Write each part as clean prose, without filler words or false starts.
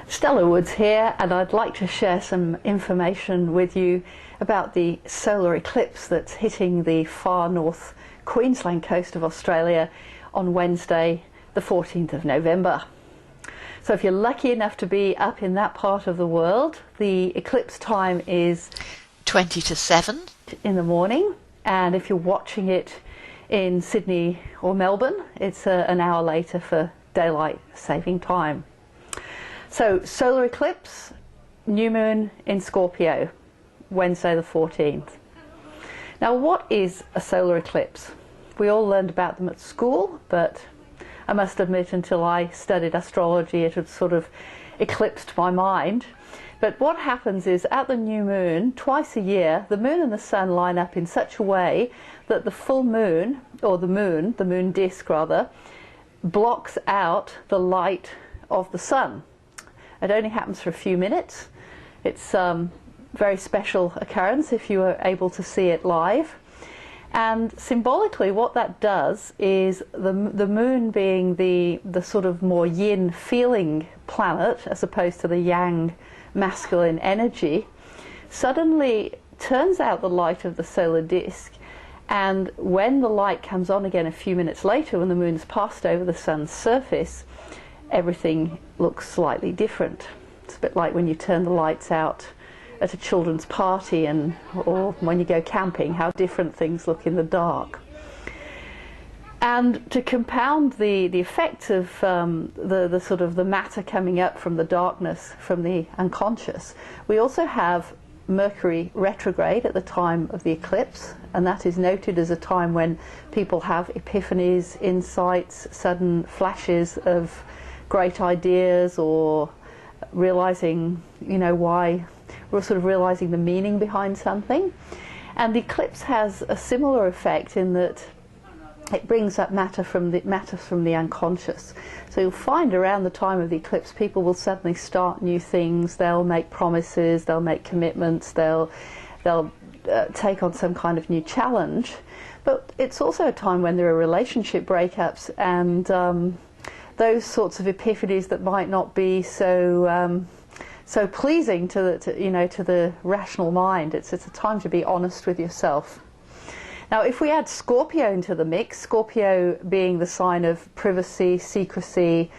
Stella Woods here, and I'd like to share some information with you about the solar eclipse that's hitting the far north Queensland coast of Australia on Wednesday the 14th of November. So if you're lucky enough to be up in that part of the world, the eclipse time is 20 to 7 in the morning, and if you're watching it in Sydney or Melbourne, it's an hour later for daylight saving time. So, solar eclipse, new moon in Scorpio, Wednesday the 14th. Now, what is a solar eclipse? We all learned about them at school, but I must admit until I studied astrology it had sort of eclipsed my mind. But what happens is at the new moon, twice a year, the moon and the sun line up in such a way that the full moon, or the moon disk rather, blocks out the light of the sun. It only happens for a few minutes. It's a very special occurrence if you are able to see it live. And symbolically what that does is the moon being the sort of more yin feeling planet as opposed to the yang masculine energy, suddenly turns out the light of the solar disk, and when the light comes on again a few minutes later when the moon's passed over the sun's surface, everything looks slightly different. It's a bit like when you turn the lights out at a children's party or when you go camping, how different things look in the dark. And to compound the effect of the sort of the matter coming up from the darkness, from the unconscious, we also have Mercury retrograde at the time of the eclipse, and that is noted as a time when people have epiphanies, insights, sudden flashes of great ideas, or realizing, why we're sort of realizing the meaning behind something. And the eclipse has a similar effect in that it brings up matter from the unconscious. So you'll find around the time of the eclipse people will suddenly start new things, they'll make promises, they'll make commitments, they'll take on some kind of new challenge. But it's also a time when there are relationship breakups and those sorts of epiphanies that might not be so pleasing to the rational mind. It's a time to be honest with yourself. Now, if we add Scorpio into the mix, Scorpio being the sign of privacy, secrecy,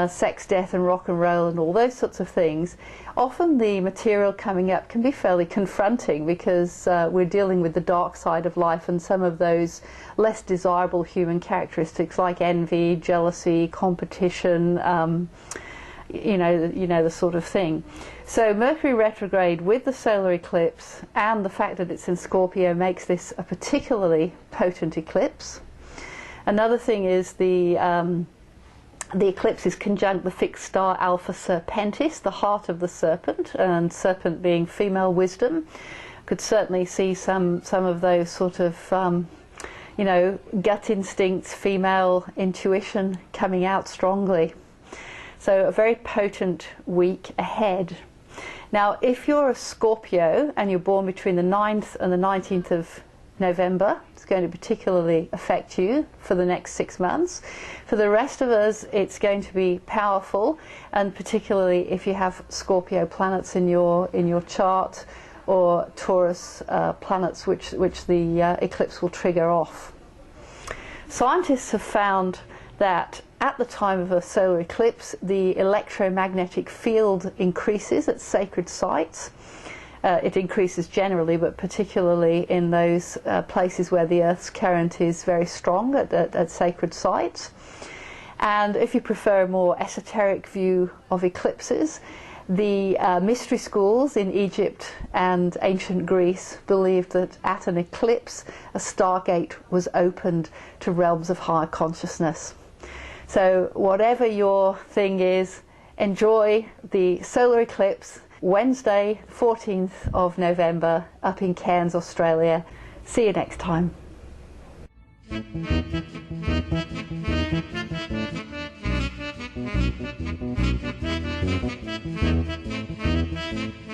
sex, death and rock and roll and all those sorts of things, often the material coming up can be fairly confronting because we're dealing with the dark side of life and some of those less desirable human characteristics like envy, jealousy, competition, the sort of thing. So Mercury retrograde with the solar eclipse and the fact that it's in Scorpio makes this a particularly potent eclipse. Another thing is the eclipse is conjunct the fixed star Alpha Serpentis, the heart of the serpent, and serpent being female wisdom. Could certainly see some of those sort of gut instincts, female intuition coming out strongly. So a very potent week ahead. Now, if you're a Scorpio and you're born between the 9th and the 19th of November, it's going to particularly affect you for the next 6 months. For the rest of us, it's going to be powerful, and particularly if you have Scorpio planets in your chart or Taurus planets, which the eclipse will trigger off. Scientists have found that at the time of a solar eclipse, the electromagnetic field increases at sacred sites. It increases generally, but particularly in those places where the Earth's current is very strong at sacred sites. And if you prefer a more esoteric view of eclipses, the mystery schools in Egypt and ancient Greece believed that at an eclipse, a stargate was opened to realms of higher consciousness. So whatever your thing is, enjoy the solar eclipse Wednesday, 14th of November, up in Cairns, Australia. See you next time. Bye.